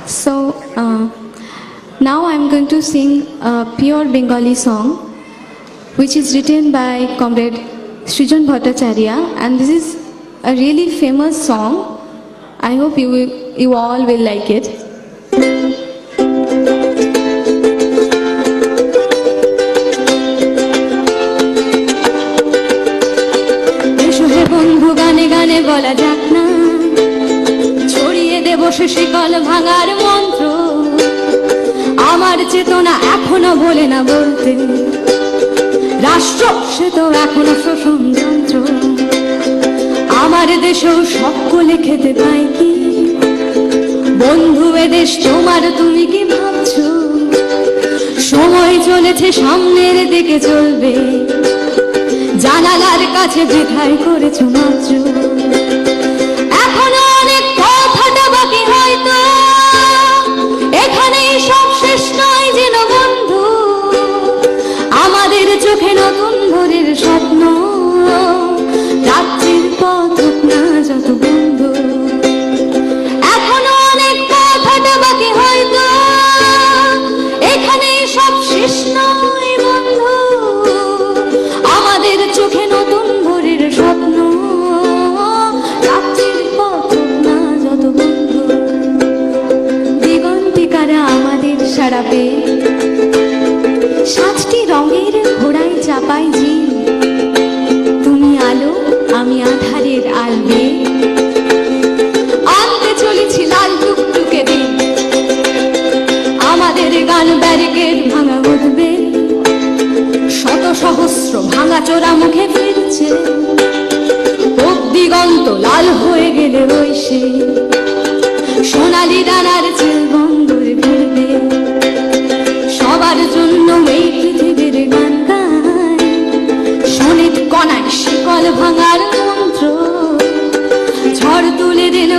So now I'm going to sing a pure Bengali song which is written by Comrade Srijan Bhattacharya, and this is a really famous song. I hope you all will like it. বন্ধু গানে গানে বলা যাক না, ছড়িয়ে দেব সে শিকল ভাঙার মন্ত্র। আমার চেতনা এখনো বলে না বলতে, রাষ্ট্র সে তো এখনো শোষণ যন্ত্র। আমার দেশেও সকলে খেতে পায় কি, বন্ধু এদেশ তোমার, তুমি কি ভাবছো? সময় চলেছে সামনের দিকে চলবে, জানালার কাছে যেথায় করেছো মাত্র। এখনো অনেক কথাটা বাকি, হয়তো এখানেই সব শেষ নয় যেন বন্ধু। আমাদের চোখে নতুন ভোরের স্বপ্ন, রাত্রির পথ হোক না যত বন্ধু। এখনো অনেক কথাটা বাকি, হয়তো এখানেই সব শেষ নয় বন্ধু। আমাদের চোখে নতুন ভোরের স্বপ্ন, রাত্রির পথ না যত বন্ধু। দিগন্তিকারা আমাদের সারা পেয়ে, সাতটি রঙের ঘোড়ায় চাপাই জি। তুমি আলো, আমি আধারের আলবে, আনতে চলেছি লাল টুকটুকে দিন। আমাদের গান ব্যারিকেড ভাঙা উঠবে, শত সহস্র ভাঙা চোরা মুখে ফিরছে। দিগন্ত লাল হয়ে গেলে ওই সে সোনালি ডানার চিল বন্দরে ফিরবে। সবার জন্য এই পৃথিবীর গান গায়, শোনিত কণায় শিকল ভাঙার মন্ত্র। ঝড় তুলে দিল